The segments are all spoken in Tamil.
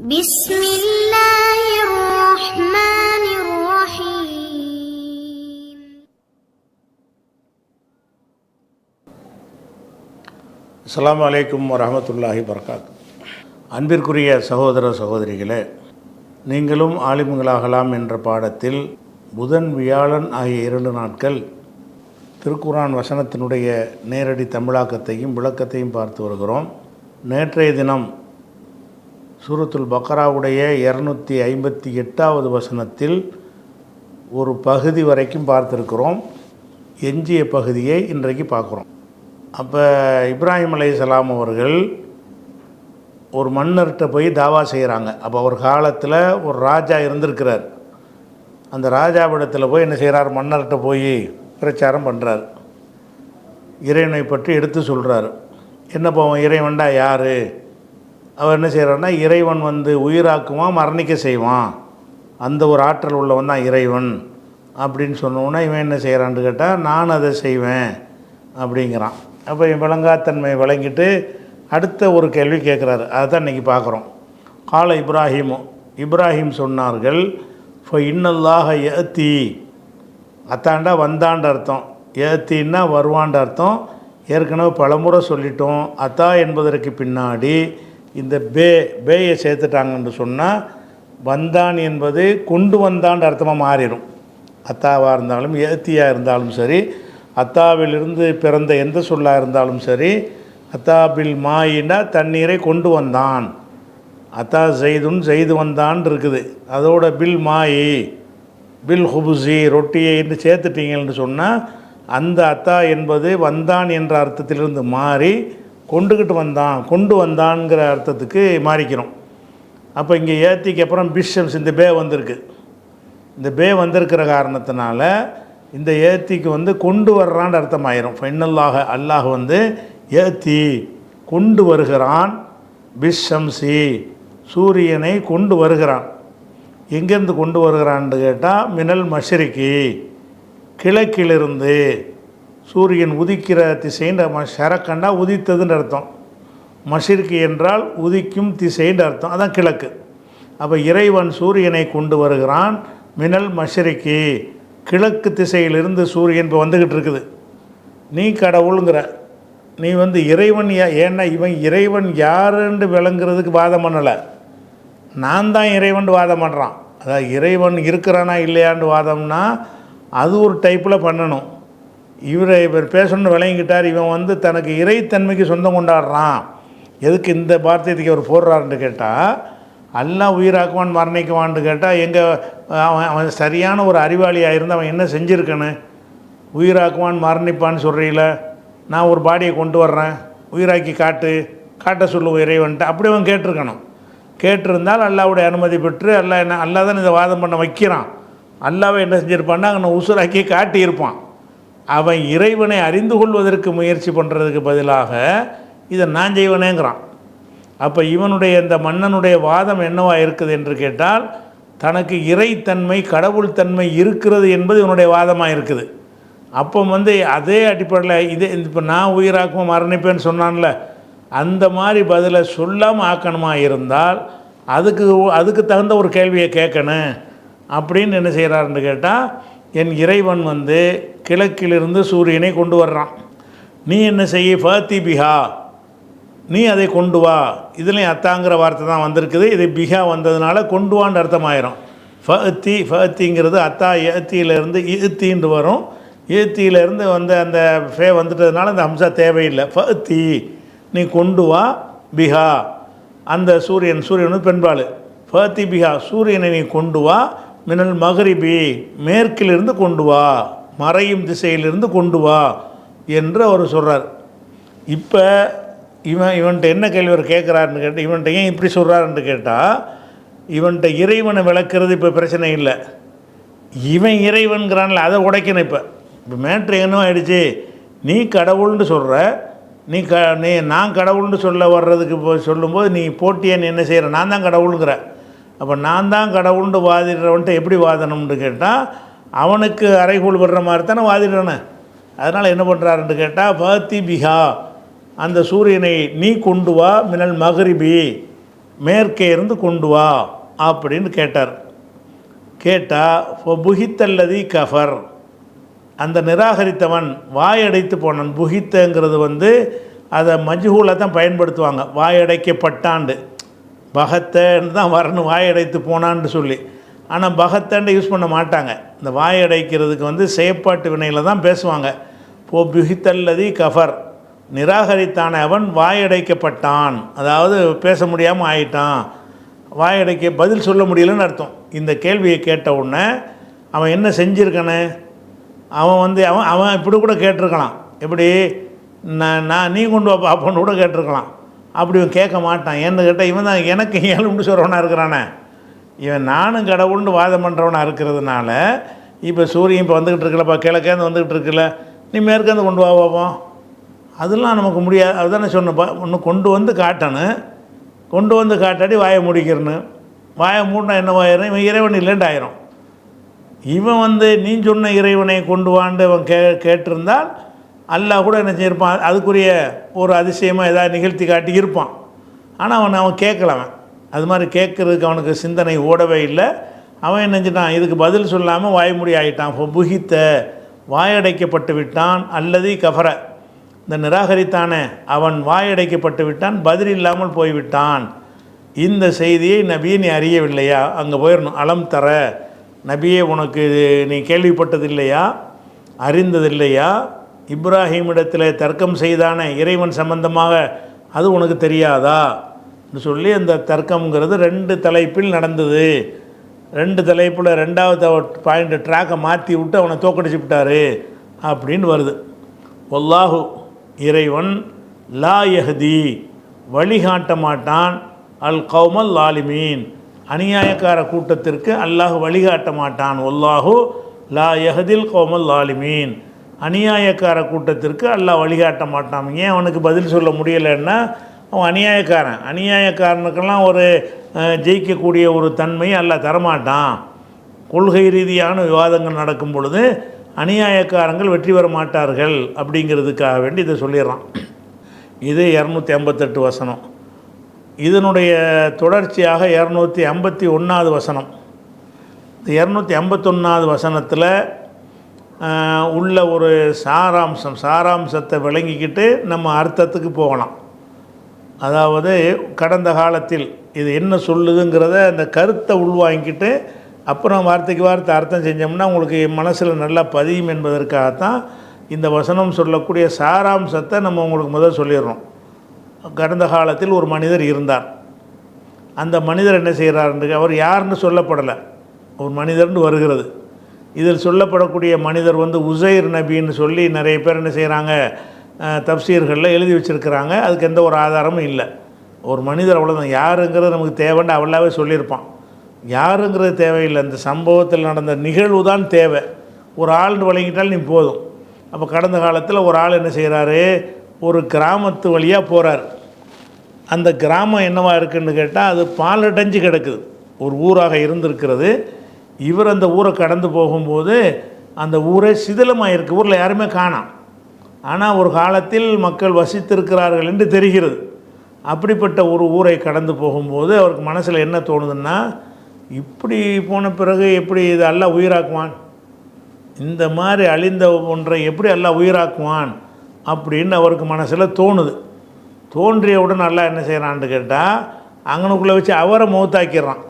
بسم الله الرحمن الرحيم. அஸ்ஸலாமு அலைக்கும் வரஹ்மத்துல்லாஹி வபரகாத்துஹு. அன்பிற்குரிய சகோதர சகோதரிகளே, நீங்களும் ஆலிம்களாகலாம் என்ற பாடத்தில் புதன் வியாழன் ஆகிய 2 நாட்கள் திருக்குர்ஆன் வசனத்தினுடைய நேரடி தமிழாக்கத்தையும் விளக்கத்தையும் பார்த்து வருகிறோம். நேற்றைய தினம் சூரத்துல் பக்ராவுடைய 258வது வசனத்தில் ஒரு பகுதி வரைக்கும் பார்த்துருக்கிறோம். எஞ்சிய பகுதியை இன்றைக்கு பார்க்குறோம். அப்போ இப்ராஹிம் அலைஹிஸ்ஸலாம் அவர்கள் ஒரு மன்னர்கிட்ட போய் தாவா செய்கிறாங்க. அப்போ ஒரு காலத்தில் ஒரு ராஜா இருந்திருக்கிறார். அந்த ராஜாவிடத்தில் போய் என்ன செய்கிறார்? மன்னர்கிட்ட போய் பிரச்சாரம் பண்ணுறார். இறைவனை பற்றி எடுத்து சொல்கிறார். என்ன போவோம், இறைவன்டா யார்? அவர் என்ன செய்கிறார்னா, இறைவன் உயிராக்குவான், மரணிக்க செய்வான், அந்த ஒரு ஆற்றல் உள்ளவன் தான் இறைவன் அப்படின்னு சொன்னோன்னா இவன் என்ன செய்கிறான்னு கேட்டால், நான் அதை செய்வேன் அப்படிங்கிறான். அப்போ இவன் விளங்காத்தன்மை விளங்கிட்டு அடுத்த ஒரு கேள்வி கேட்குறாரு. அதை தான் இன்றைக்கி பார்க்குறோம். கால இப்ராஹிம் சொன்னார்கள், ஃபோ இன்னல்லாஹ யஅத்தி, அத்தாண்டா வந்தாண்ட அர்த்தம், யஅத்தின்னா வருவாண்ட அர்த்தம். ஏற்கனவே பலமுறை சொல்லிட்டோம். அத்தா என்பதற்கு பின்னாடி இந்த பேயை சேர்த்துட்டாங்கன்னு சொன்னால் வந்தான் என்பது கொண்டு வந்தான்ற அர்த்தமாக மாறிடும். அத்தாவாக இருந்தாலும் யஅத்தியாக இருந்தாலும் சரி, அத்தாவிலிருந்து பிறந்த எந்த சொல்லாக இருந்தாலும் சரி, அத்தாபில் மாயின்னா தண்ணீரை கொண்டு வந்தான், அத்தா ஜெய்து வந்தான் இருக்குது. அதோட பில் மாயி பில் ஹுபுசி ரொட்டியைன்னு சேர்த்துட்டீங்கன்னு சொன்னால் அந்த அத்தா என்பது வந்தான் என்ற அர்த்தத்திலிருந்து மாறி கொண்டு வந்தான்ங்கிற அர்த்தத்துக்கு மாறிக்கிறோம். அப்போ இங்கே ஏத்திக்கு அப்புறம் பிஷம்ஸ் இந்த பே வந்திருக்கு. இந்த பே வந்திருக்கிற காரணத்தினால இந்த ஏத்திக்கு கொண்டு வர்றான்னு அர்த்தம் ஆயிரும். ஃபைனல்லாக அல்லாஹ் ஏத்தி கொண்டு வருகிறான், பிஷம்சி சூரியனை கொண்டு வருகிறான். எங்கேருந்து கொண்டு வருகிறான்னு கேட்டால், மினல் மஷ்ரிகி கிழக்கிலிருந்து. சூரியன் உதிக்கிற திசைன்ற ஷரக்கண்டா உதித்ததுன்னு அர்த்தம். மஷ்ரிகி என்றால் உதிக்கும் திசைன்ற அர்த்தம், அதான் கிழக்கு. அப்போ இறைவன் சூரியனை கொண்டு வருகிறான், மினல் மஷ்ரிகி கிழக்கு திசையிலிருந்து சூரியன் இப்போ வந்துக்கிட்டு இருக்குது. நீ கடவுளுங்கிற, நீ இறைவன் ஏன்னா இவன் இறைவன் யாருன்னு விளங்குறதுக்கு வாதம் பண்ணலை, நான் தான் இறைவன் வாதம் பண்ணுறான். அதாவது இறைவன் இருக்கிறானா இல்லையான்னு வாதம்னா அது ஒரு டைப்பில் பண்ணணும். இவர் பேசணுன்னு விளங்கிக்கிட்டார். இவன் தனக்கு இறைத்தன்மைக்கு சொந்தம் கொண்டாடுறான். எதுக்கு இந்த வார்த்தைக்கு அவர் போடுறாருன்னு கேட்டால், எல்லாம் உயிராக்குவான் மரணிக்குவான்னு கேட்டால், அவன் சரியான ஒரு அறிவாளியாக இருந்து அவன் என்ன செஞ்சுருக்கணும்? உயிராக்குவான் மரணிப்பான்னு சொல்கிறீங்கள, நான் ஒரு பாடியை கொண்டு வர்றேன், உயிராக்கி காட்ட சொல்லுவோம் இறைவன்ட்டு, அப்படி அவன் கேட்டிருக்கணும். கேட்டிருந்தால் அல்லாவுடைய அனுமதி பெற்று அல்லா தான் இதை வாதம் பண்ண வைக்கிறான். அல்லாவை என்ன செஞ்சுருப்பான்னா அங்கே உசுராக்கி காட்டியிருப்பான். அவன் இறைவனை அறிந்து கொள்வதற்கு முயற்சி பண்ணுறதுக்கு பதிலாக இதை நான் செய்வனேங்கிறான். அப்போ இவனுடைய இந்த மன்னனுடைய வாதம் என்னவாக இருக்குது என்று கேட்டால், தனக்கு இறைத்தன்மை கடவுள் தன்மை இருக்கிறது என்பது இவனுடைய வாதமாக இருக்குது. அப்போ அதே அடிப்படையில் இதே இப்போ நான் உயிராக்கும் மரணிப்பேன்னு சொன்னான்ல, அந்த மாதிரி பதிலை சொல்லாமல் ஆக்கணுமா இருந்தால் அதுக்கு தகுந்த ஒரு கேள்வியை கேட்கணும் அப்படின்னு என்ன செய்கிறாருன்னு கேட்டால், என் இறைவன் கிழக்கிலிருந்து சூரியனை கொண்டு வர்றான், நீ என்ன செய்ய, ஃபத்தி பிஹா, நீ அதை கொண்டு வா. இதுலேயும் அத்தாங்கிற வார்த்தை தான் வந்திருக்குது. இது பிஹா வந்ததுனால கொண்டு வான்னு அர்த்தமாயிரும். ஃபத்திங்கிறது அத்தா ஏத்தியிலேருந்து இத்தின்னு வரும். ஏத்தியிலேருந்து அந்த ஃபே வந்துட்டதுனால அந்த ஹம்சா தேவையில்லை. ஃபத்தி நீ கொண்டு வா, பிஹா அந்த சூரியன் பெண்பாள், ஃபத்தி பிஹா சூரியனை நீ கொண்டு வா, மினல் மகரிபி மேற்கிலிருந்து கொண்டு வா, மறையும் திசையிலிருந்து கொண்டு வா என்று அவர் சொல்கிறார். இப்போ இவன்கிட்ட என்ன கேள்வி அவர் கேட்குறாருன்னு கேட்டால், இவன்கிட்ட ஏன் இப்படி சொல்கிறாருன்னு கேட்டால், இவன்கிட்ட இறைவனை விளக்குறது இப்போ பிரச்சனை இல்லை, இவன் இறைவன்கிறான்ல அதை உடைக்கணும். இப்போ மேட்ரு என்ன ஆகிடுச்சு, நீ கடவுள்னு சொல்கிற, நீ நான் கடவுள்னு வர்றதுக்கு சொல்லும்போது நீ போட்டியன்னு என்ன செய்கிற, நான் தான் கடவுளுங்கிற. அப்போ நான் தான் கடவுள்னு வாதிடுறவன்ட்டு எப்படி வாதனம்னு கேட்டால், அவனுக்கு அறைகூல் விடுற மாதிரி தானே வாதிடுறானே. அதனால் என்ன பண்ணுறாருன்னு கேட்டால், ஃபத்தி பிஹா அந்த சூரியனை நீ கொண்டு வா, மினல் மகரிபி மேற்கே இருந்து கொண்டு வா அப்படின்னு கேட்டார். கேட்டால் புகித்தல்லதி கஃபர், அந்த நிராகரித்தவன் வாயடைத்து போனான். புகித்தங்கிறது அதை மஜ்ஹூலை தான் பயன்படுத்துவாங்க, வாயடைக்கப்பட்டாண்டு. பகத்தன்னு தான் வரணும், வாயடைத்து போனான்னு சொல்லி. ஆனால் பகத்தன்னு யூஸ் பண்ண மாட்டாங்க. இந்த வாயடைக்கிறதுக்கு செயற்பாட்டு வினையில் தான் பேசுவாங்க. புகித்தல்லதி கஃபர், நிராகரித்தான அவன் வாயடைக்கப்பட்டான், அதாவது பேச முடியாமல் ஆயிட்டான், வாயடைக்க பதில் சொல்ல முடியலன்னு அர்த்தம். இந்த கேள்வியை கேட்ட உடனே அவன் என்ன செஞ்சுருக்கானே, அவன் அவன் இப்படி கூட கேட்டிருக்கலாம், எப்படி நான் நீ கொண்டு வா பாப்போன்னு கூட கேட்டிருக்கலாம். அப்படி இவன் கேட்க மாட்டான். ஏன்னு கேட்டால் இவன் தான் எனக்கு ஏழுண்டு சொல்கிறவனாக இருக்கிறானே, இவன் நானும் கடவுள்னு வாதம் பண்ணுறவனாக இருக்கிறதுனால, இப்போ சூரியன் இப்போ வந்துக்கிட்டு இருக்கலப்பா, கிழக்கேந்து வந்துக்கிட்டு இருக்குல்ல, நீ மேற்கேந்து கொண்டு வா பார்ப்போம், அதெல்லாம் நமக்கு முடியாது. அதுதானே சொன்னப்பா, ஒன்று கொண்டு வந்து காட்டணும், கொண்டு வந்து காட்டாடி வாயை முடிக்கிறன்னு. வாயை மூடினா என்னவாயிரும், இவன் இறைவன் இல்லைன்னு ஆயிரும். இவன் நீ சொன்ன இறைவனை கொண்டு வாண்டு அவன் கேட்டிருந்தால் அல்லாஹ் கூட என்ன செய்யிருப்பான், அதுக்குரிய ஒரு அதிசயமாக ஏதாவது நிகழ்த்தி காட்டி இருப்பான். ஆனால் அவன் கேட்கலவன், அது மாதிரி கேட்குறதுக்கு அவனுக்கு சிந்தனை ஓடவே இல்லை. அவன் என்ன செஞ்சிட்டான், இதுக்கு பதில் சொல்லாமல் வாய்மொழி ஆகிட்டான். புகித்த, வாயடைக்கப்பட்டு விட்டான். அல்லது கஃபர, இந்த நிராகரித்தானே அவன் வாயடைக்கப்பட்டு விட்டான், பதில் இல்லாமல் போய்விட்டான். இந்த செய்தியை நபியை நீ அறியவில்லையா? அங்கே போயிடணும். அலம் தர, நபியே உனக்கு நீ கேள்விப்பட்டதில்லையா, அறிந்ததில்லையா? இப்ராஹிமிடத்தில் தர்க்கம் செய்தான இறைவன் சம்பந்தமாக அது உனக்கு தெரியாதா என்று சொல்லி அந்த தர்க்கம்ங்கிறது 2 தலைப்பில் நடந்தது. 2 தலைப்பில் 2வது பாயிண்ட் ட்ராக்கை மாற்றி விட்டு அவனை தோக்கடிச்சு விட்டார் அப்படின்னு வருது. வல்லாஹு, இறைவன், லா யஹ்தி, வழிகாட்ட மாட்டான், அல் கௌமல் லாலிமீன், அநியாயக்கார கூட்டத்திற்கு அல்லாஹ் வழிகாட்ட மாட்டான். வல்லாஹு லா யஹ்தில் கௌமல் லாலிமீன், அநியாயக்கார கூட்டத்திற்கு அல்லாஹ் வழிகாட்ட மாட்டான். ஏன் அவனுக்கு பதில் சொல்ல முடியலைன்னா, அவன் அநியாயக்காரன். அநியாயக்காரனுக்கெல்லாம் ஒரு ஜெயிக்கக்கூடிய ஒரு தன்மையை அல்லாஹ் தரமாட்டான். கொள்கை ரீதியான விவாதங்கள் நடக்கும் பொழுது அநியாயக்காரங்கள் வெற்றி பெற மாட்டார்கள் அப்படிங்கிறதுக்காக வேண்டி இதை சொல்லிடுறான். இது 258 வசனம். இதனுடைய தொடர்ச்சியாக 251வது வசனம். இந்த 251வது வசனத்தில் உள்ள ஒரு சாராம்சத்தை விளங்கிக்கிட்டு நம்ம அர்த்தத்துக்கு போகலாம். அதாவது கடந்த காலத்தில் இது என்ன சொல்லுதுங்கிறத அந்த கருத்தை உள்வாங்கிக்கிட்டு அப்புறம் வார்த்தைக்கு வார்த்தை அர்த்தம் செஞ்சோம்னா உங்களுக்கு மனசில் நல்லா பதியும் என்பதற்காகத்தான் இந்த வசனம் சொல்லக்கூடிய சாராம்சத்தை நம்ம உங்களுக்கு முதல் சொல்லிடுறோம். கடந்த காலத்தில் ஒரு மனிதர் இருந்தார். அந்த மனிதர் என்ன செய்கிறாருன்னு, அவர் யாருன்னு சொல்லப்படலை, ஒரு மனிதர்னு வருகிறது. இதில் சொல்லப்படக்கூடிய மனிதர் உசைர் நபின்னு சொல்லி நிறைய பேர் என்ன செய்கிறாங்க, தப்சீர்களில் எழுதி வச்சுருக்கிறாங்க. அதுக்கு எந்த ஒரு ஆதாரமும் இல்லை. ஒரு மனிதர் அவ்வளோதான். யாருங்கிறது நமக்கு தேவைன்னு அவளாவே சொல்லியிருப்பான். யாருங்கிறது தேவையில்லை, இந்த சம்பவத்தில் நடந்த நிகழ்வு தான் தேவை. ஒரு ஆள்னு வழங்கிட்டால் நீ போதும். அப்போ கடந்த காலத்தில் ஒரு ஆள் என்ன செய்கிறாரு, ஒரு கிராமத்து வழியாக போகிறார். அந்த கிராமம் என்னவா இருக்குதுன்னு கேட்டால் அது பாலடைஞ்சு கிடக்குது, ஒரு ஊராக இருந்திருக்கிறது. இவர் அந்த ஊரை கடந்து போகும்போது அந்த ஊரே சிதிலமாக இருக்குது, ஊரில் யாருமே காணாம். ஆனால் ஒரு காலத்தில் மக்கள் வசித்திருக்கிறார்கள் என்று தெரிகிறது. அப்படிப்பட்ட ஒரு ஊரை கடந்து போகும்போது அவருக்கு மனசில் என்ன தோணுதுன்னா, இப்படி போன பிறகு எப்படி இது அல்லாஹ் உயிராக்குவான், இந்த மாதிரி அழிந்த ஒன்றை எப்படி அல்லாஹ் உயிராக்குவான் அப்படின்னு அவருக்கு மனசில் தோணுது. தோன்றியவுடன் அல்லாஹ் என்ன செய்கிறான்னு கேட்டால், அங்கனுக்குள்ளே வச்சு அவரை மௌத்தாக்கிடுறான்.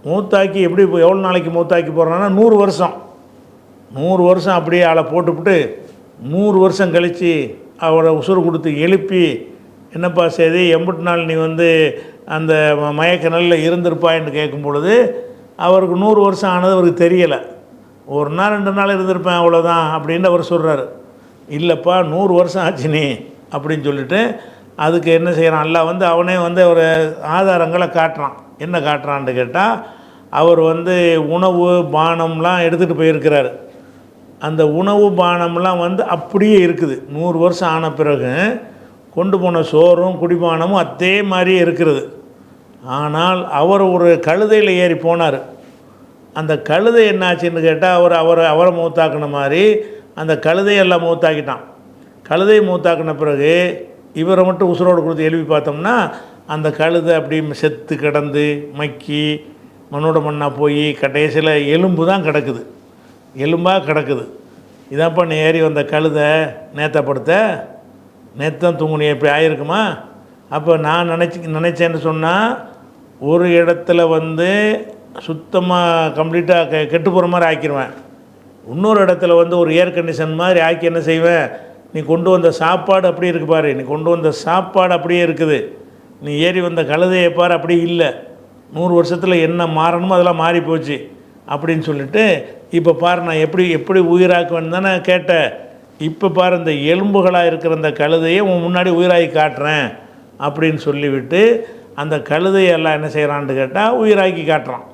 மூத்தாக்கி எப்படி எவ்வளோ நாளைக்கு மூத்தாக்கி போடுறான்னா 100 வருஷம். 100 வருஷம் அப்படியே ஆளை போட்டுவிட்டு 100 வருஷம் கழித்து அவரை உசுறு கொடுத்து எழுப்பி, என்னப்பா செய்தி, எம்பிட்டு நாள் நீ அந்த மயக்க நிலையில் இருந்திருப்பான்னு கேட்கும் பொழுது அவருக்கு 100 வருஷம் ஆனது அவருக்கு தெரியலை. 1 நாள் 2 நாள் இருந்திருப்பேன் அவ்வளோதான் அப்படின்னு அவர் சொல்கிறாரு. இல்லைப்பா 100 வருஷம் ஆச்சு நீ அப்படின்னு சொல்லிட்டு அதுக்கு என்ன செய்கிறான் அல்லாஹ் அவனே ஒரு ஆதாரங்களை காட்டுறான். என்ன காட்டுறான்னு கேட்டால், அவர் உணவு பானம்லாம் எடுத்துகிட்டு போயிருக்கிறார். அந்த உணவு பானம்லாம் அப்படியே இருக்குது. 100 வருஷம் ஆன பிறகு கொண்டு போன சோறும் குடிபானமும் அதே மாதிரியே இருக்கிறது. ஆனால் அவர் ஒரு கழுதையில் ஏறி போனார். அந்த கழுதை என்னாச்சுன்னு கேட்டால் அவரை மூத்தாக்கின மாதிரி அந்த கழுதையெல்லாம் மூத்தாக்கிட்டான். கழுதையை மூத்தாக்கின பிறகு இவரை மட்டும் உசுரோடு கொடுத்து எழுப்பி பார்த்தோம்னா அந்த கழுதை அப்படி செத்து கிடந்து மக்கி மண்ணோட மண்ணாக போய் கடைசியில் எலும்பு தான் கிடக்குது, எலும்பாக கிடக்குது. இதான்ப்பா நீ ஏறி வந்த கழுதை நேத்தப்படுத்த நேத்தான் தூங்குனிய இப்படி ஆகிருக்குமா? அப்போ நான் நினச்சேன்னு சொன்னால் ஒரு இடத்துல வந்து சுத்தமாக கம்ப்ளீட்டாக கெட்டு போகிற மாதிரி ஆக்கிடுவேன். இன்னொரு இடத்துல வந்து ஒரு ஏர் கண்டிஷன் மாதிரி ஆக்கி என்ன செய்வேன், நீ கொண்டு வந்த சாப்பாடு அப்படியே இருக்குது பாரு, நீ கொண்டு வந்த சாப்பாடு அப்படியே இருக்குது, நீ ஏறி வந்த கழுதையை பாரு அப்படி இல்லை, 100 வருஷத்தில் என்ன மாறணுமோ அதெல்லாம் மாறி போச்சு அப்படின்னு சொல்லிட்டு, இப்போ பாரு நான் எப்படி உயிராக்குவேன்னு தானே கேட்டேன். இப்போ பாரு இந்த எலும்புகளாக இருக்கிற அந்த கழுதையை உன் முன்னாடி உயிராகி காட்டுறேன் அப்படின்னு சொல்லிவிட்டு அந்த கழுதையெல்லாம் என்ன செய்கிறான்னு கேட்டால் உயிராக்கி காட்டுறான்.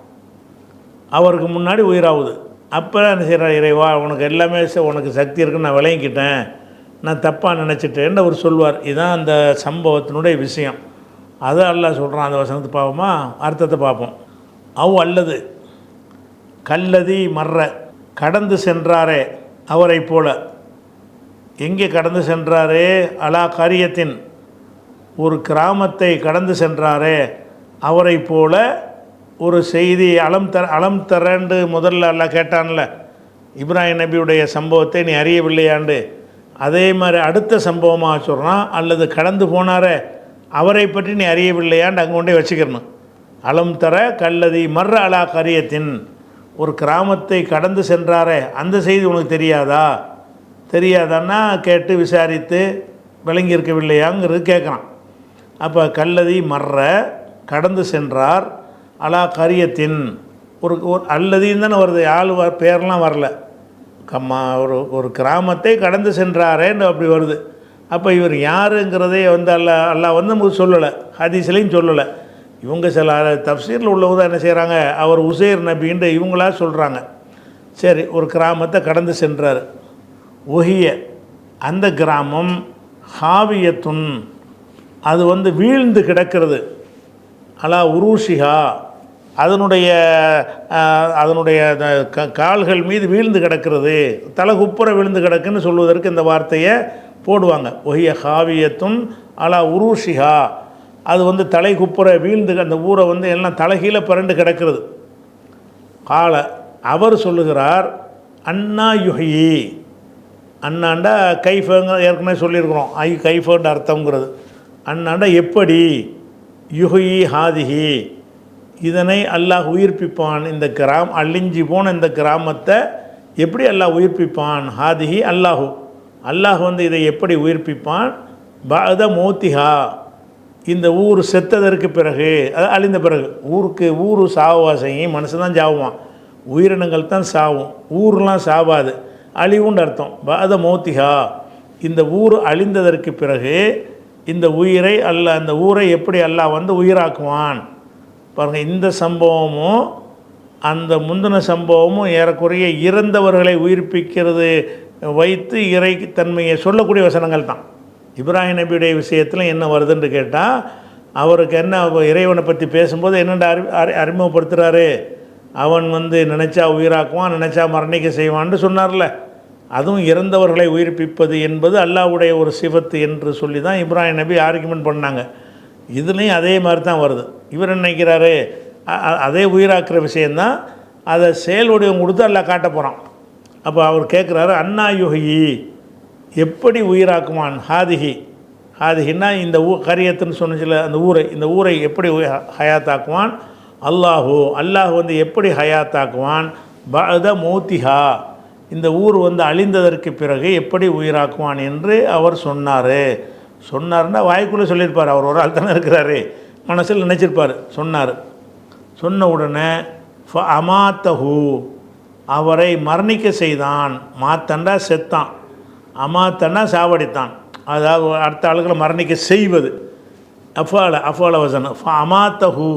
அவருக்கு முன்னாடி உயிராகுது. அப்போ என்ன செய்கிறார், இறைவா உனக்கு எல்லாமே உனக்கு சக்தி இருக்குன்னு நான் விளங்கிக்கிட்டேன், நான் தப்பாக நினச்சிட்டேன்னு அவர் சொல்வார். இதுதான் அந்த சம்பவத்தினுடைய விஷயம். அதை அல்லாஹ் சொல்கிறான். அந்த வசனத்தை பார்ப்போமா, அர்த்தத்தை பார்ப்போம். அல்லது கல்லதி மர்ற கடந்து சென்றாரே அவரை போல. எங்கே கடந்து சென்றாரே? அலா காரியத்தின் ஒரு கிராமத்தை கடந்து சென்றாரே அவரை போல ஒரு செய்தி அலம் தரண்டு முதல்ல எல்லாம் கேட்டான்ல, இப்ராஹிம் நபியுடைய சம்பவத்தை நீ அறியவில்லையாண்டு. அதே மாதிரி அடுத்த சம்பவமாக சொல்கிறான், அல்லது கடந்து போனாரே அவரை பற்றி நீ அறியவில்லையாண்டு அங்கே கொண்டே வச்சுக்கிறணும். அலம் தர கல்லதி மர்ற அலா கரியத்தின், ஒரு கிராமத்தை கடந்து சென்றாரே அந்த செய்தி உனக்கு தெரியாதான்னா கேட்டு விசாரித்து விளங்கியிருக்கவில்லையாங்கிறது கேட்குறான். அப்போ கல்லதி மர்ற கடந்து சென்றார், அலா கரியத்தின் ஒரு அல்லதின்னு தானே வருது, ஆள் பேர்லாம் வரல, ஒரு கிராமத்தை கடந்து சென்றாரேன்னு அப்படி வருது. அப்போ இவர் யாருங்கிறதே வந்து அல்லாஹ் வந்து நமக்கு சொல்லலை, ஹதீஸ்லையும் சொல்லலை. இவங்க சில தஃப்சீரில் உள்ளவங்க தான் என்ன செய்கிறாங்க, அவர் உசைர் நபின்னு இவங்களா சொல்கிறாங்க. சரி, ஒரு கிராமத்தை கடந்து சென்றார். ஒஹிய அந்த கிராமம் ஹாவியத்துன் அது வந்து வீழ்ந்து கிடக்கிறது, அலா உருஷிஹா அதனுடைய கால்கள் மீது வீழ்ந்து கிடக்கிறது, தலகுப்புற விழுந்து கிடக்குன்னு சொல்வதற்கு இந்த வார்த்தையை போடுவாங்க. ஒஹிய ஹாவியத்துன் அலா உருஷிஹா அது வந்து தலை குப்புற வீழ்ந்து அந்த ஊரை வந்து எல்லாம் தலைகீழ பிறண்டு கிடக்கிறது. கால அவர் சொல்லுகிறார், அண்ணா யுஹி, அண்ணாண்டா கைஃபங்க ஏற்கனவே சொல்லியிருக்கிறோம், கைஃபன்ற அர்த்தங்கிறது. அண்ணாண்டா எப்படி, யுஹி ஹாதிஹி இதனை அல்லாஹ் உயிர்ப்பிப்பான், இந்த அழிஞ்சி போன இந்த கிராமத்தை எப்படி அல்லாஹ் உயிர்ப்பிப்பான், ஹாதிஹி அல்லாஹ் வந்து இதை எப்படி உயிர்ப்பிப்பான், பஅத மௌத்திஹா இந்த ஊர் செத்ததற்கு பிறகு, அது அழிந்த பிறகு. ஊர் சாவாசையும் மனுஷன் தான் சாவுவான், உயிரினங்கள் தான் சாவும், ஊர்லாம் சாவாது, அழிவுன்னு அர்த்தம். பஅத மௌத்திஹா இந்த ஊர் அழிந்ததற்கு பிறகு இந்த உயிரை அந்த ஊரை எப்படி அல்லாஹ் வந்து உயிராக்குவான் பாருங்கள். இந்த சம்பவமும் அந்த முந்தின சம்பவமும் ஏறக்குறைய இறந்தவர்களை உயிர்ப்பிக்கிறது வைத்து இறை தன்மையை சொல்லக்கூடிய வசனங்கள் தான். இப்ராஹிம் நபியுடைய விஷயத்தில் என்ன வருதுன்னு கேட்டால், அவருக்கு என்ன இறைவனை பற்றி பேசும்போது என்னென்ன அறிமுகப்படுத்துகிறாரு, அவன் வந்து நினச்சா உயிராக்குவான், நினச்சா மரணிக்க செய்வான்னு சொன்னார்ல. அதுவும் இறந்தவர்களை உயிர்ப்பிப்பது என்பது அல்லாஹ்வுடைய ஒரு சிவத்து என்று சொல்லி தான் இப்ராஹிம் நபி ஆர்கியூமெண்ட் பண்ணாங்க. இதுலேயும் அதே மாதிரி தான் வருது. இவர் நினைக்கிறாரு அதே உயிராக்குற விஷயந்தான், அதை செயல் வடிவம் கொடுத்து அல்லாஹ் காட்ட போகிறான். அப்போ அவர் கேட்குறாரு, அண்ணா யுஹி எப்படி உயிராக்குமான், ஹாதிஹின்னா இந்த கரியத்துன்னு சொன்னச்சில அந்த இந்த ஊரை எப்படி ஹயாத்தாக்குவான், அல்லாஹ் வந்து எப்படி ஹயாத்தாக்குவான், பஅத மௌத்திஹா இந்த ஊர் வந்து அழிந்ததற்கு பிறகு எப்படி உயிராக்குவான் என்று அவர் சொன்னார்னா வாய்க்குள்ளே சொல்லியிருப்பார். அவர் ஒரு ஆள் தானே இருக்கிறாரு, மனசில் நினச்சிருப்பார். சொன்ன உடனே அமாத்தஹு அவரை மரணிக்க செய்தான். மாத்தண்டா செத்தான், அமாத்தன்னா சாவடித்தான், அதாவது அடுத்த ஆளுகளை மரணிக்க செய்வது. அஃபால வசனம் அமாத்தஹு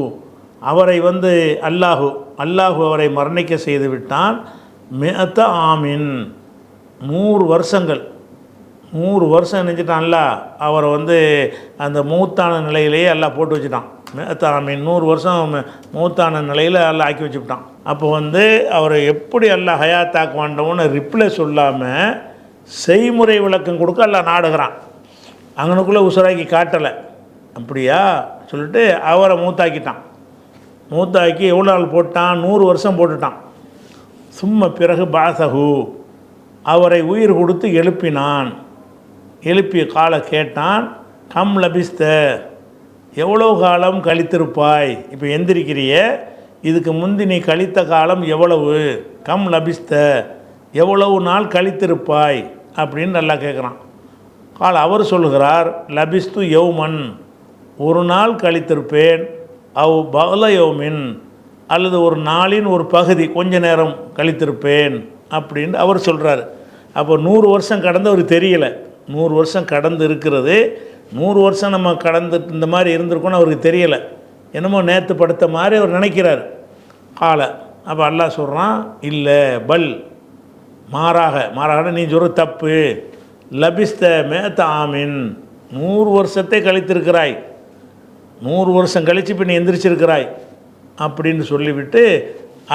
அவரை வந்து அல்லாஹு அவரை மரணிக்க செய்து விட்டான். மிஅத்த ஆமின் 100 வருஷங்கள் 100 வருஷம் நினைச்சிட்டான்ல, அவரை வந்து அந்த மூத்தான நிலையிலேயே எல்லாம் போட்டு வச்சுட்டான். மிஅத்த ஆமின் 100 வருஷம் மூத்தான நிலையில் எல்லாம் ஆக்கி வச்சுக்கிட்டான். அப்போ வந்து அவரை எப்படி எல்லாம் ஹயாத்தாக்குவான்றவன்னு ரிப்ளை சொல்லாமல் செய்முறை விளக்கம் கொடுக்க எல்லாம் நாடுகிறான். அங்கனுக்குள்ளே உசுராக்கி காட்டலை. அப்படியா சொல்லிட்டு அவரை மூத்தாக்கிட்டான். மூத்தாக்கி எவ்வளோ நாள் போட்டான்? 100 வருஷம் போட்டுட்டான். சும்மா பிறகு பாசகு, அவரை உயிர் கொடுத்து எழுப்பினான். எழுப்பிய காலை கேட்டான், கம் லபிஸ்த, எவ்வளோ காலம் கழித்திருப்பாய்? இப்போ எந்திரிக்கிறிய, இதுக்கு முந்தி நீ கழித்த காலம் எவ்வளவு? கம் லபிஸ்த, எவ்வளவு நாள் கழித்திருப்பாய் அப்படின்னு நல்லா கேட்குறான். கால் அவர் சொல்லுகிறார், லபிஸ்து யௌமன், ஒரு நாள் கழித்திருப்பேன், அவ் பகல யௌமின், அல்லது ஒரு நாளின் ஒரு பகுதி கொஞ்ச நேரம் கழித்திருப்பேன் அப்படின்னு அவர் சொல்கிறார். அப்போ 100 வருஷம் கடந்து அவருக்கு தெரியலை. 100 வருஷம் கடந்து இருக்கிறது, 100 வருஷம் நம்ம கடந்து இந்த மாதிரி இருந்திருக்கோன்னு அவருக்கு தெரியலை. என்னமோ நேற்று படுத்த மாதிரி அவர் நினைக்கிறார் காலை. அப்போ அல்லாஹ் சொல்கிறான், இல்லை பல், மாறாக நீ சொல்கிற தப்பு. லபிஸ்த மேத்த ஆமின், 100 வருஷத்தை கழித்திருக்கிறாய், 100 வருஷம் கழித்து இப்போ நீ எந்திரிச்சிருக்கிறாய் அப்படின்னு சொல்லிவிட்டு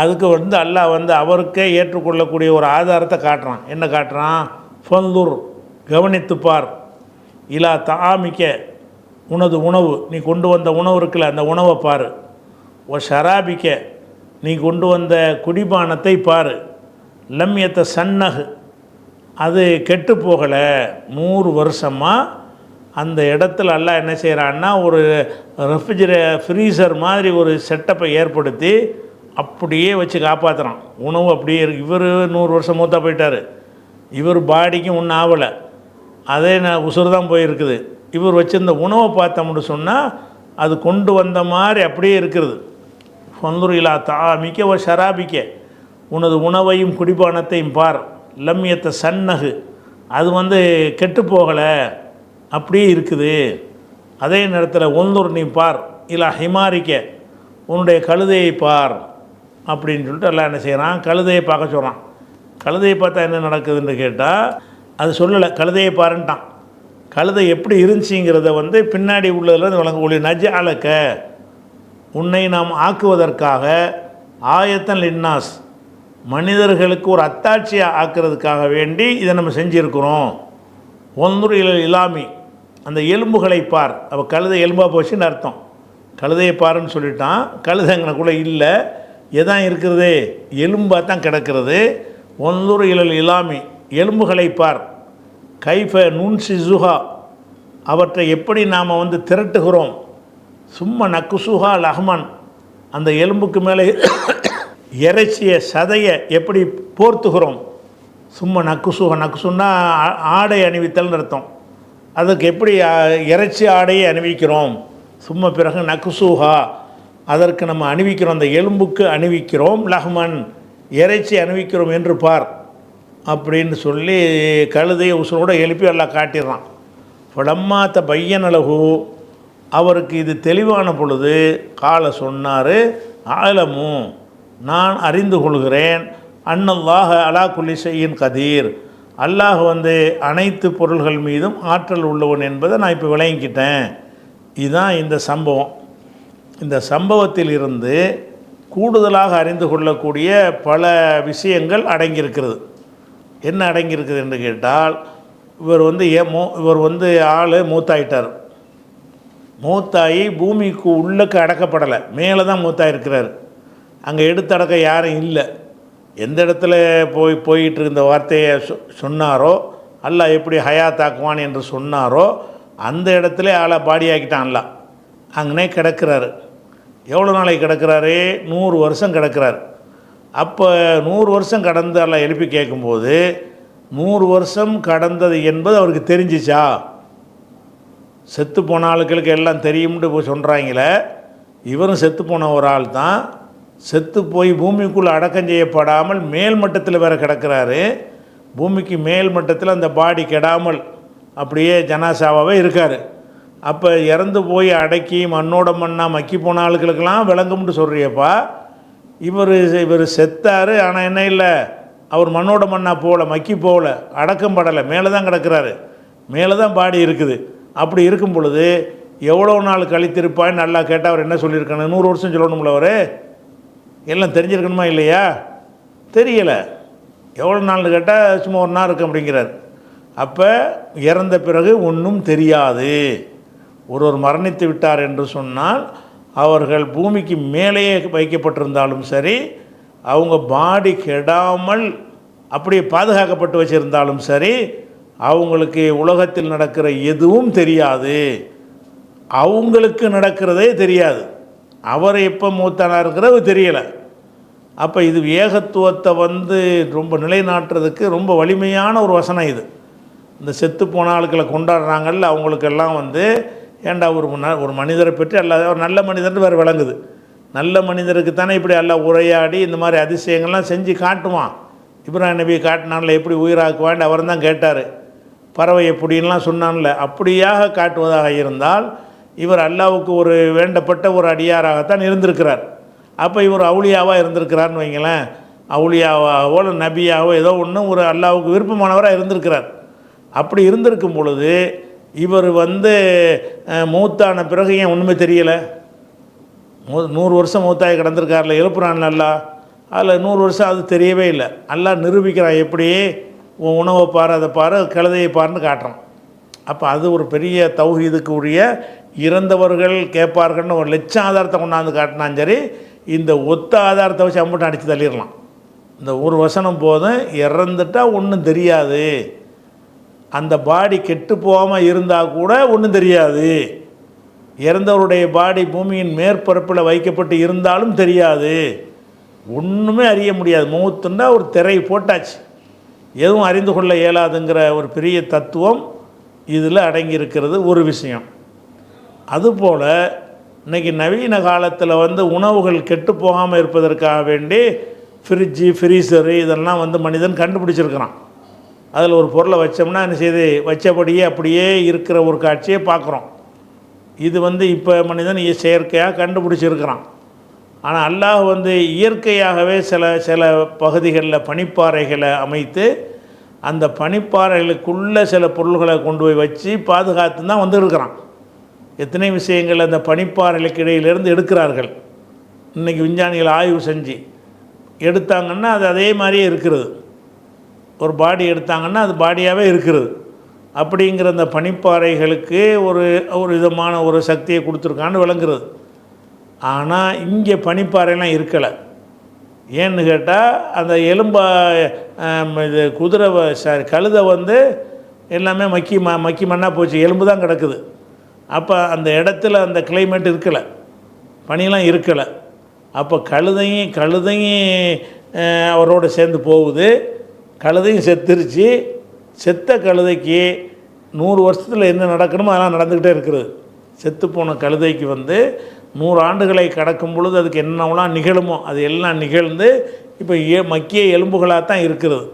அதுக்கு அல்லாஹ் அவருக்கே ஏற்றுக்கொள்ளக்கூடிய ஒரு ஆதாரத்தை காட்டுறான். என்ன காட்டுறான்? ஃபந்தூர், கவனித்துப்பார், இலா தாமிக்க, உனது உணவு, நீ கொண்டு வந்த உணவு இருக்குல்ல அந்த உணவை பாரு. ஓ ஷராபிக்க, நீ கொண்டு வந்த குடிபானத்தை பாரு. லம்யத்தை சன்னகு, அது கெட்டு போகலை. 100 வருஷமாக அந்த இடத்துல எல்லாம் என்ன செய்கிறான்னா ஒரு ஃப்ரீசர் மாதிரி ஒரு செட்டப்பை ஏற்படுத்தி அப்படியே வச்சு காப்பாற்றுறான். உணவு அப்படியே இருக்குது. இவர் 100 வருஷம் மூத்தா போயிட்டார், இவர் பாடிக்கும் ஒன்றும் ஆகலை, அதே உசுறு தான் போயிருக்குது. இவர் வச்சுருந்த உணவை பார்த்தோம்னு சொன்னால் அது கொண்டு வந்த மாதிரி அப்படியே இருக்கிறது. ஃபந்துர் இலா தாமிக்க ஒரு ஷராபிக்க, உனது உணவையும் குடிபானத்தையும் பார். லம்யத்தை சன்னகு, அது கெட்டு போகலை, அப்படியே இருக்குது. அதே நேரத்தில் ஒந்தூர், நீ பார், இல்லை ஹிமாரிக்க, உன்னுடைய கழுதையை பார் அப்படின்னு சொல்லிட்டு எல்லாம் என்ன செய்கிறான், கழுதையை பார்க்க சொல்கிறான். கழுதையை பார்த்தா என்ன நடக்குதுன்னு கேட்டால் அது சொல்லலை, கழுதையை பாருன்ட்டான். கழுதை எப்படி இருந்துச்சிங்கிறத பின்னாடி உள்ளதில் வழங்க ஒளி நஜ் அலக்க, உன்னை நாம் ஆக்குவதற்காக, ஆயத்தன் லின்னாஸ், மனிதர்களுக்கு ஒரு அத்தாட்சியை ஆக்கிறதுக்காக வேண்டி இதை நம்ம செஞ்சுருக்கிறோம். ஒன்று இலாமி, அந்த எலும்புகளை பார். அப்போ கழுதை எலும்பாக போச்சுன்னு அர்த்தம். கழுதையை பாருன்னு சொல்லிட்டான். கழுதைங்கனக்குள்ளே இல்லை, எதான் இருக்கிறது? எலும்பாக தான் கிடக்கிறது. ஒன்று இலாமி, எலும்புகளை பார். கைஃப நுன்சி ஜுஹா, அவற்றை எப்படி நாம் திரட்டுகிறோம். சும்மா நக்குசுஹா லஹ்மன், அந்த எலும்புக்கு மேலே இறைச்சிய சதையை எப்படி போர்த்துகிறோம். சும்மா நக்குசுன்னா ஆடை அணிவித்தல்னு அர்த்தம். அதுக்கு எப்படி இறைச்சி ஆடையை அணிவிக்கிறோம். சும்மா பிறகு நக்குசுஹா, அதற்கு நம்ம அணிவிக்கிறோம், அந்த எலும்புக்கு அணிவிக்கிறோம். லஹ்மன், இறைச்சி அணிவிக்கிறோம் என்று பார் அப்படின்னு சொல்லி கழுதையை உசுரோடு எழுப்பி எல்லாம் காட்டிடுறான். படம்மாத்த பையனழகு, அவருக்கு இது தெளிவான பொழுது காலை சொன்னார், ஆலமு, நான் அறிந்து கொள்கிறேன், அன்னல்லாஹ அலா குல்லி ஷைஇன் கதீர், அல்லாஹ் அனைத்து பொருள்கள் மீதும் ஆற்றல் உள்ளவன் என்பதை நான் இப்போ விளங்கிக்கிட்டேன். இதுதான் இந்த சம்பவம். இந்த சம்பவத்தில் இருந்து கூடுதலாக அறிந்து கொள்ளக்கூடிய பல விஷயங்கள் அடங்கியிருக்கிறது. என்ன அடங்கியிருக்குது என்று கேட்டால், இவர் ஆள் மூத்தாயிட்டார். மூத்தாயி பூமிக்கு உள்ளக்கு அடக்கப்படலை, மேலே தான் மூத்தாயிருக்கிறார். அங்கே எடுத்தடக்க யாரும் இல்லை. எந்த இடத்துல போயிட்டு இருந்த வார்த்தையை சொன்னாரோ, அல்லாஹ் எப்படி ஹயாத்தாக்குவான் என்று சொன்னாரோ அந்த இடத்துல ஆளை பாடியாக்கிட்டான். அல்லாஹ் அங்கனே கிடக்கிறாரு. எவ்வளோ நாளைக்கு கிடக்கிறாரு? 100 வருஷம் கிடக்கிறார். அப்போ 100 வருஷம் கடந்து அல்லாஹ் எழுப்பி கேட்கும்போது 100 வருஷம் கடந்தது என்பது அவருக்கு தெரிஞ்சிச்சா? செத்து போன ஆளுக்களுக்கு எல்லாம் தெரியும்னு போய் சொல்கிறாங்களே, இவரும் செத்து போன ஒரு ஆள் தான். செத்து போய் பூமிக்குள்ளே அடக்கம் செய்யப்படாமல் மேல் மட்டத்தில் வேறு கிடக்கிறாரு. பூமிக்கு மேல் மட்டத்தில் அந்த பாடி கெடாமல் அப்படியே ஜனாசாவாகவே இருக்கார். அப்போ இறந்து போய் அடக்கி மண்ணோட மண்ணாக மக்கி போன ஆளுகளுக்கெல்லாம் விளங்கும்னு சொல்கிறியப்பா. இவர் செத்தார், ஆனால் என்ன இல்லை, அவர் மண்ணோட மண்ணாக போகல, மக்கி போகல, அடக்கம் படலை, மேலே தான் கிடக்கிறாரு, மேலே தான் பாடி இருக்குது. அப்படி இருக்கும் பொழுது எவ்வளோ நாள் கழித்திருப்பான்னு நல்லா கேட்டால் அவர் என்ன சொல்லியிருக்காங்க? 100 வருஷம் சொல்லணும்ல, அவர் எல்லாம் தெரிஞ்சிருக்கணுமா இல்லையா? தெரியலை. எவ்வளோ நாள்னு கேட்டால் சும்மா ஒரு நாள் இருக்கு அப்படிங்கிறார். அப்போ இறந்த பிறகு ஒன்றும் தெரியாது. ஒருவர் மரணித்து விட்டார் என்று சொன்னால் அவர்கள் பூமிக்கு மேலேயே வைக்கப்பட்டிருந்தாலும் சரி, அவங்க பாடி கெடாமல் அப்படியே பாதுகாக்கப்பட்டு வச்சுருந்தாலும் சரி, அவங்களுக்கு உலகத்தில் நடக்கிற எதுவும் தெரியாது, அவங்களுக்கு நடக்கிறதே தெரியாது. அவர் எப்போ மூத்தானாருங்கிறது தெரியலை. அப்போ இது ஏகத்துவத்தை ரொம்ப நிலைநாட்டுறதுக்கு ரொம்ப வலிமையான ஒரு வசனம் இது. இந்த செத்து போன ஆட்களை கொண்டாடுறாங்கல்ல, அவங்களுக்கெல்லாம் ஏண்டா ஒரு மனிதரை பற்றி அல்ல ஒரு நல்ல மனிதர்னு வேறு விளங்குது. நல்ல மனிதருக்கு தானே இப்படி எல்லாம் உரையாடி இந்த மாதிரி அதிசயங்கள்லாம் செஞ்சு காட்டுவான். இப்ராஹிம் நபி காட்டினான்ல, எப்படி உயிராக்குவான்னு அவர் தான் கேட்டார். பறவை எப்படின்லாம் சொன்னான்ல, அப்படியாக காட்டுவதாக இருந்தால் இவர் அல்லாவுக்கு ஒரு வேண்டப்பட்ட ஒரு அடியாராகத்தான் இருந்திருக்கிறார். அப்போ இவர் அவுளியாவாக இருந்திருக்கிறார்னு வைங்களேன். அவுளியாவோ நபியாவோ ஏதோ ஒன்று ஒரு அல்லாவுக்கு விருப்பமானவராக இருந்திருக்கிறார். அப்படி இருந்திருக்கும் பொழுது இவர் மூத்தான பிறகு ஏன் ஒன்றுமே தெரியலை? 100 வருஷம் மூத்தாய் கிடந்திருக்கார்ல, எழுப்புறான் அல்லா, அதில் 100 வருஷம் அது தெரியவே இல்லை. அல்லா நிரூபிக்கிறான், எப்படி உன் உணவை பாரு, அதை பாரு, கழுதையை பாருன்னு காட்டுறான். அப்போ அது ஒரு பெரிய தௌஹீதுக்கு உரிய இறந்தவர்கள் கேட்பார்கள்னு ஒரு லட்சம் ஆதாரத்தை கொண்டாந்து காட்டினான். சரி, இந்த ஒத்த ஆதாரத்தை வச்சு அம்பட்டும் அடித்து தள்ளிடலாம். இந்த ஒரு வசனம் போதும், இறந்துட்டால் ஒன்றும் தெரியாது, அந்த பாடி கெட்டு போகாமல் இருந்தால் கூட ஒன்றும் தெரியாது, இறந்தவருடைய பாடி பூமியின் மேற்பரப்பில் வைக்கப்பட்டு இருந்தாலும் தெரியாது, ஒன்றுமே அறிய முடியாது. மூத்துன்னா ஒரு திரை போட்டாச்சு, எதுவும் அறிந்து கொள்ள இயலாதுங்கிற ஒரு பெரிய தத்துவம் இதில் அடங்கியிருக்கிறது ஒரு விஷயம். அதுபோல் இன்றைக்கி நவீன காலத்தில் உணவுகள் கெட்டு போகாமல் இருப்பதற்காக வேண்டி ஃப்ரிட்ஜு, ஃப்ரீசரு இதெல்லாம் மனிதன் கண்டுபிடிச்சிருக்கிறான். அதில் ஒரு பொருளை வச்சோம்னா என்ன செய்து வச்சபடியே அப்படியே இருக்கிற ஒரு காட்சியை பார்க்குறோம். இது இப்போ மனிதன் செயற்கையாக கண்டுபிடிச்சிருக்கிறான். ஆனால் அல்லாஹ் இயற்கையாகவே சில பகுதிகளில் பனிப்பாறைகளை அமைத்து அந்த பனிப்பாறைகளுக்குள்ளே சில பொருள்களை கொண்டு போய் வச்சு பாதுகாத்து தான் இருக்கிறான். எத்தனை விஷயங்கள் அந்த பனிப்பாறைகளுக்கு இடையிலிருந்து எடுக்கிறார்கள். இன்றைக்கி விஞ்ஞானிகள் ஆய்வு செஞ்சு எடுத்தாங்கன்னா அது அதே மாதிரியே இருக்கிறது. ஒரு பாடி எடுத்தாங்கன்னா அது பாடியாகவே இருக்கிறது. அப்படிங்கிற அந்த பனிப்பாறைகளுக்கு ஒரு விதமான ஒரு சக்தியை கொடுத்துருக்கான்னு விளங்குறது. ஆனால் இங்கே பனிப்பாறைலாம் இருக்கலை. ஏன்னு கேட்டால் அந்த இது குதிரை கழுதை எல்லாமே மக்கி மண்ணாக போச்சு, எலும்பு தான் கிடக்குது. அப்போ அந்த இடத்துல அந்த கிளைமேட் இருக்கலை, பனியெலாம் இருக்கலை. அப்போ கழுதையும் அவரோடு சேர்ந்து போகுது, கழுதையும் செத்துருச்சு. செத்த கழுதைக்கு 100 வருஷத்தில் என்ன நடக்கணுமோ அதெல்லாம் நடந்துக்கிட்டே இருக்கிறது. செத்து போன கழுதைக்கு 100 ஆண்டுகளை கடக்கும் பொழுது அதுக்கு என்னவெல்லாம் நிகழுமோ அது எல்லாம் நிகழ்ந்து இப்போ மக்கிய எலும்புகளாக தான் இருக்கிறது.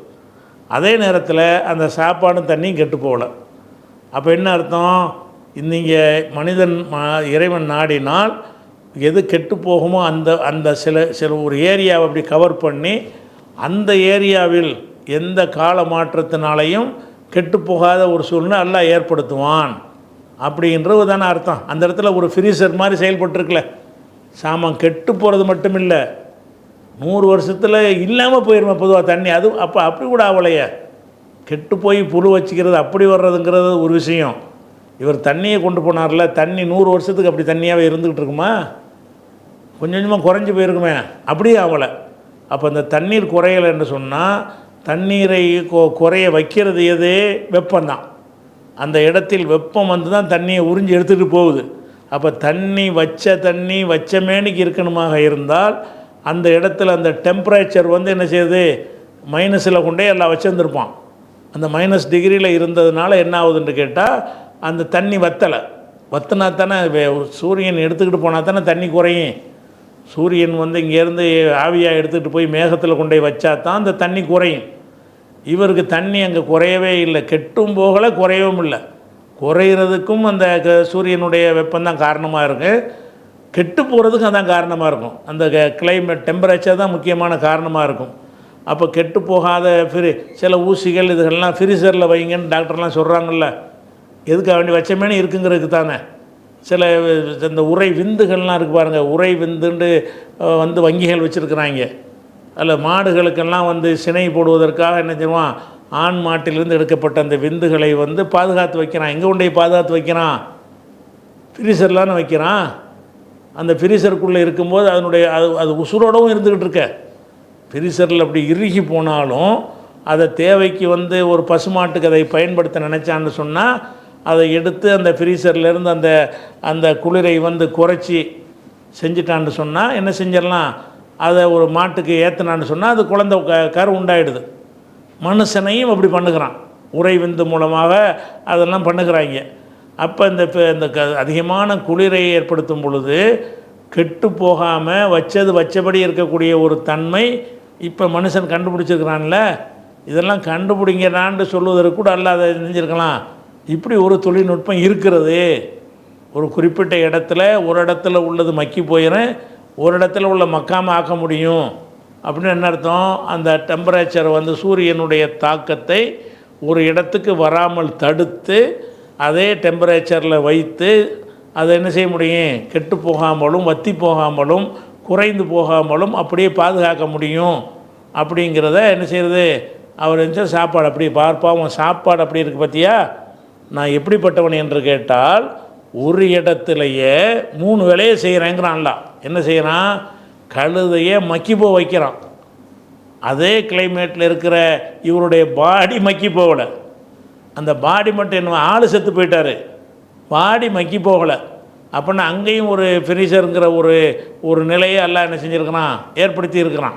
அதே நேரத்தில் அந்த சாப்பாடும் தண்ணியும் கெட்டு போகலை. அப்போ என்ன அர்த்தம்? மனிதன் இறைவன் நாடினால் எது கெட்டு போகுமோ அந்த சில ஒரு ஏரியாவை அப்படி கவர் பண்ணி அந்த ஏரியாவில் எந்த கால மாற்றத்தினாலையும் கெட்டு போகாத ஒரு சூழ்நிலை அல்லாஹ் ஏற்படுத்துவான் அப்படின்றது தானே அர்த்தம். அந்த இடத்துல ஒரு ஃப்ரீசர் மாதிரி செயல்பட்டுருக்கல, சாமான் கெட்டு போகிறது மட்டும் இல்லை, 100 வருஷத்தில் இல்லாமல் போயிடுமா பொதுவாக தண்ணி. அது அப்படி கூட ஆகலையே, கெட்டு போய் புழு வச்சுக்கிறது அப்படி வர்றதுங்கிறது ஒரு விஷயம். இவர் தண்ணியை கொண்டு போனார்ல, தண்ணி 100 வருஷத்துக்கு அப்படி தண்ணியாகவே இருந்துக்கிட்டு இருக்குமா? கொஞ்சம் கொஞ்சமாக குறைஞ்சி போயிருக்குமே, அப்படியே ஆகலை. அப்போ அந்த தண்ணீர் குறையலைன்னு சொன்னால் தண்ணீரை குறைய வைக்கிறது எது? வெப்பம்தான். அந்த இடத்தில் வெப்பம் தான் தண்ணியை உறிஞ்சி எடுத்துகிட்டு போகுது. அப்போ தண்ணி வச்ச மேனிக்கு இருக்கணுமாக இருந்தால் அந்த இடத்துல அந்த டெம்பரேச்சர் என்ன செய்யுது? மைனஸில் கொண்டே எல்லாம் வச்சுருந்துருப்பான். அந்த மைனஸ் டிகிரியில் இருந்ததுனால என்ன ஆகுதுன்னு கேட்டால் அந்த தண்ணி வத்தினா தானே சூரியன் எடுத்துக்கிட்டு போனால் தானே தண்ணி குறையும். சூரியன் இங்கேருந்து ஆவியாக எடுத்துக்கிட்டு போய் மேகத்தில் கொண்டு போய் வச்சா தான் அந்த தண்ணி குறையும். இவருக்கு தண்ணி அங்கே குறையவே இல்லை, கெட்டும் போகலை, குறையவும் இல்லை. குறையிறதுக்கும் அந்த சூரியனுடைய வெப்பம்தான் காரணமாக இருக்குது, கெட்டு போகிறதுக்கும் அதான் காரணமாக இருக்கும். அந்த கிளைமேட் டெம்பரேச்சர் தான் முக்கியமான காரணமாக இருக்கும். அப்போ கெட்டு போகாத சில ஊசிகள் இதுகள்லாம் ஃப்ரீசரில் வைங்கன்னு டாக்டர்லாம் சொல்கிறாங்கல்ல, எதுக்காக வேண்டி வச்சமேனே இருக்குங்கிறதுக்கு தானே. சில இந்த உரை விந்துகள்லாம் இருக்குது பாருங்கள், உரை விந்துண்டு வங்கிகள் வச்சுருக்குறாங்க. அதில் மாடுகளுக்கெல்லாம் சினை போடுவதற்காக என்ன செய்வான், ஆண் மாட்டிலிருந்து எடுக்கப்பட்ட அந்த விந்துகளை பாதுகாத்து வைக்கிறான். எங்கே கொண்டு பாதுகாத்து வைக்கிறான்? ஃப்ரீசர்லான்னு வைக்கிறான். அந்த ஃப்ரீசருக்குள்ளே இருக்கும்போது அது உசுரோடவும் இருந்துக்கிட்டு இருக்க. ஃப்ரீசரில் அப்படி இறுகி போனாலும் அதை தேவைக்கு ஒரு பசுமாட்டுக்கு அதை பயன்படுத்த நினச்சான்னு சொன்னால் அதை எடுத்து அந்த ஃப்ரீசர்லேருந்து அந்த குளிரை குறைச்சி செஞ்சிட்டான்னு சொன்னால் என்ன செஞ்சிடலாம், அதை ஒரு மாட்டுக்கு ஏற்றினான்னு சொன்னால் அது குழந்தை கரு உண்டாயிடுது. மனுஷனையும் அப்படி பண்ணுகிறான், உறை விந்து மூலமாக அதெல்லாம் பண்ணுகிறாங்க. அப்போ இந்த அதிகமான குளிரை ஏற்படுத்தும் பொழுது கெட்டு போகாமல் வச்சபடி இருக்கக்கூடிய ஒரு தன்மை இப்போ மனுஷன் கண்டுபிடிச்சிருக்கிறான்ல. இதெல்லாம் கண்டுபிடிங்கிறான்னு சொல்வதற்கு கூட அல்ல அதை செஞ்சுருக்கலாம். இப்படி ஒரு தொழில்நுட்பம் இருக்கிறது. ஒரு குறிப்பிட்ட ஒரு இடத்துல உள்ளது மக்கி போயிடும், ஒரு இடத்துல உள்ள மக்காமல் ஆக்க முடியும். அப்படின்னு என்ன அர்த்தம், அந்த டெம்பரேச்சர் சூரியனுடைய தாக்கத்தை ஒரு இடத்துக்கு வராமல் தடுத்து அதே டெம்பரேச்சரில் வைத்து அதை என்ன செய்ய முடியும், கெட்டு போகாமலும் வற்றி போகாமலும் குறைந்து போகாமலும் அப்படியே பாதுகாக்க முடியும். அப்படிங்கிறத என்ன செய்கிறது, அவர் என்ன சாப்பாடு அப்படி பார்ப்பாவும் சாப்பாடு அப்படி இருக்குது பார்த்தியா. நான் எப்படிப்பட்டவன் என்று கேட்டால் ஒரு இடத்துலையே 3 வேலையை செய்கிறேங்கிறான்ல. என்ன செய்கிறான், கழுதையே மக்கி போக வைக்கிறான். அதே கிளைமேட்டில் இருக்கிற இவருடைய பாடி மக்கி போகலை. அந்த பாடி மட்டும் என்ன, ஆள் செத்து போயிட்டார், பாடி மக்கி போகலை. அப்படின்னா அங்கேயும் ஒரு ஃப்ரீசருங்கிற ஒரு நிலையை எல்லாம் என்ன செஞ்சுருக்கிறான், ஏற்படுத்தி இருக்கிறான்.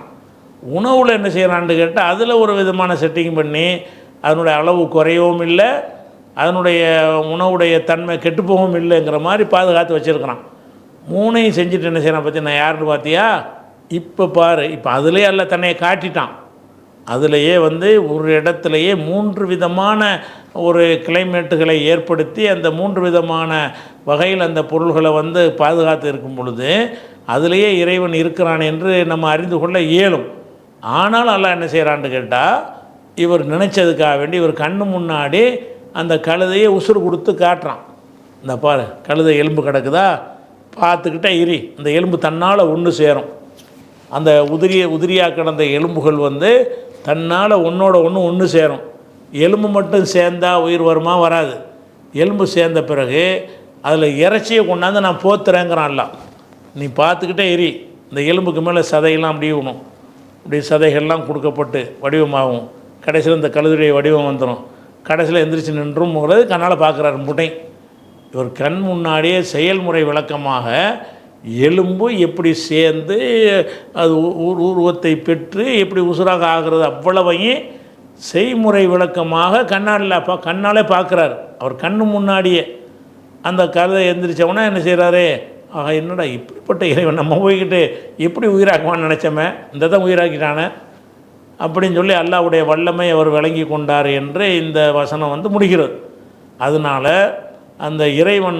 உணவில் என்ன செய்கிறான்னு கேட்டால் அதில் ஒரு விதமான செட்டிங் பண்ணி அதனுடைய அளவு குறையவும் இல்லை, அதனுடைய உணவுடைய தன்மை கெட்டுப்போகவும் இல்லைங்கிற மாதிரி பாதுகாத்து வச்சுருக்கிறான். 3ஐயும் செஞ்சுட்டு என்ன செய்யறான் பற்றி நான் யாருன்னு பார்த்தியா. இப்போ பாரு, இப்போ அதுலேயே எல்லாம் தன்னையை காட்டிட்டான். அதுலேயே ஒரு இடத்துலையே 3 விதமான ஒரு கிளைமேட்டுகளை ஏற்படுத்தி அந்த 3 விதமான வகையில் அந்த பொருள்களை பாதுகாத்து இருக்கும் பொழுது அதிலேயே இறைவன் இருக்கிறான் என்று நம்ம அறிந்து கொள்ள இயலும். ஆனால் அல்லாஹ் என்ன செய்கிறான்னு கேட்டால், இவர் நினச்சதுக்காக வேண்டி இவர் கண்ணு முன்னாடி அந்த கழுதையை உசுறு கொடுத்து காட்டுறான். இந்த பாரு, கழுதை எலும்பு கிடக்குதா, பார்த்துக்கிட்டே அந்த எலும்பு தன்னால் ஒன்று சேரும். அந்த உதிரியாக கிடந்த எலும்புகள் தன்னால் ஒன்றோட ஒன்று சேரும். எலும்பு மட்டும் சேர்ந்தால் உயிர் வருமா, வராது. எலும்பு சேர்ந்த பிறகு அதில் இறைச்சியை கொண்டாந்து நான் போத்துறேங்கிறான்ல. நீ பார்த்துக்கிட்டே இந்த எலும்புக்கு மேலே சதையெல்லாம் அப்படி வேணும், இப்படி சதைகள்லாம் கொடுக்கப்பட்டு வடிவமாகும். கடைசியில் இந்த கழுதுடைய வடிவம் வந்துடும். கடைசியில் எந்திரிச்சு நின்றும் போகிறது கண்ணால் பார்க்குறாரு முட்டை. இவர் கண் முன்னாடியே செயல்முறை விளக்கமாக எலும்பு எப்படி சேர்ந்து அது உருவத்தை பெற்று எப்படி உசுராக ஆகிறது அவ்வளவையும் செய்முறை விளக்கமாக கண்ணாலே பார்க்குறாரு. அவர் கண்ணு முன்னாடியே அந்த கழுதை எந்திரிச்சவனா என்ன செய்கிறாரு, ஆக என்னடா இப்படிப்பட்ட இறைவன் நம்ம போய்கிட்டு எப்படி உயிராக்குவான்னு நினச்சோமே, இந்த தான் உயிராக்கிட்டானே அப்படின்னு சொல்லி அல்லாஹ்வுடைய வல்லமை அவர் விளங்கி கொண்டார் என்று இந்த வசனம் முடிகிறது. அதனால் அந்த இறைவன்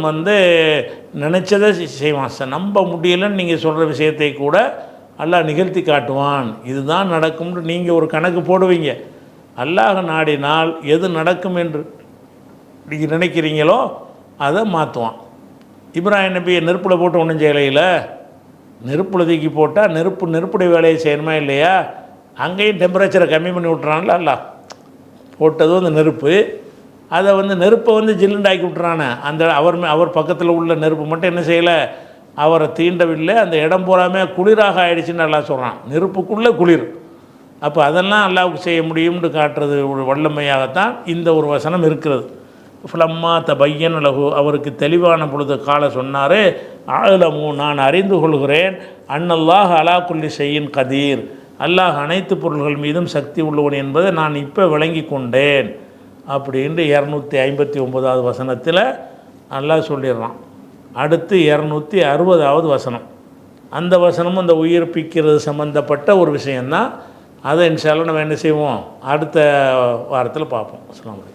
நினச்சதை செய்வான். நம்ப முடியலன்னு நீங்கள் சொல்கிற விஷயத்தை கூட அல்லாஹ் நிகழ்த்தி காட்டுவான். இதுதான் நடக்கும்னு நீங்கள் ஒரு கணக்கு போடுவீங்க. அல்லாஹ் நாடினால் எது நடக்கும் என்று நீங்கள் நினைக்கிறீங்களோ அதை மாற்றுவான். இப்ராஹிம் நபியை நெருப்பில் போட்டு ஒன்றும் செய்யலையில், நெருப்பில் தூக்கி போட்டால் நெருப்புடைய வேலையை செய்யணுமா இல்லையா. அங்கேயும் டெம்பரேச்சரை கம்மி பண்ணி விட்றான்ல அல்லாஹ். போட்டதும் அந்த நெருப்பு, அதை நெருப்பை ஜில்லுண்டாக்கி விட்றானே. அந்த அவர் பக்கத்தில் உள்ள நெருப்பு மட்டும் என்ன செய்யலை, அவரை தீண்டவில்லை. அந்த இடம் பூராமே குளிராக ஆயிடுச்சுன்னு அல்லாஹ் சொல்கிறான். நெருப்புக்குள்ளே குளிர். அப்போ அதெல்லாம் அல்லாஹ்வுக்கு செய்ய முடியும்னு காட்டுறது ஒரு வல்லமையாகத்தான் இந்த ஒரு வசனம் இருக்கிறது. ஃபலம்மா தபையன் லஹு, அவருக்கு தெளிவான பொழுது கால சொன்னார், ஆலமு, நான் அறிந்து கொள்கிறேன், அன்னல்லாஹ் அலா குல்லி ஷைஇன் கதீர், அல்லாஹ் அனைத்து பொருள்கள் மீதும் சக்தி உள்ளவன் என்பதை நான் இப்போ விளங்கி கொண்டேன் அப்படின்ட்டு 259வது வசனத்தில் அல்லாஹ் சொல்லிடுறான். அடுத்து 260வது வசனம். அந்த வசனமும் அந்த உயிர்ப்பிக்கிறது சம்மந்தப்பட்ட ஒரு விஷயந்தான். அதை இன்ஷா அல்லாஹ் நம்ம என்ன செய்வோம், அடுத்த வாரத்தில் பார்ப்போம். அஸ்ஸலாமு அலைக்கும்.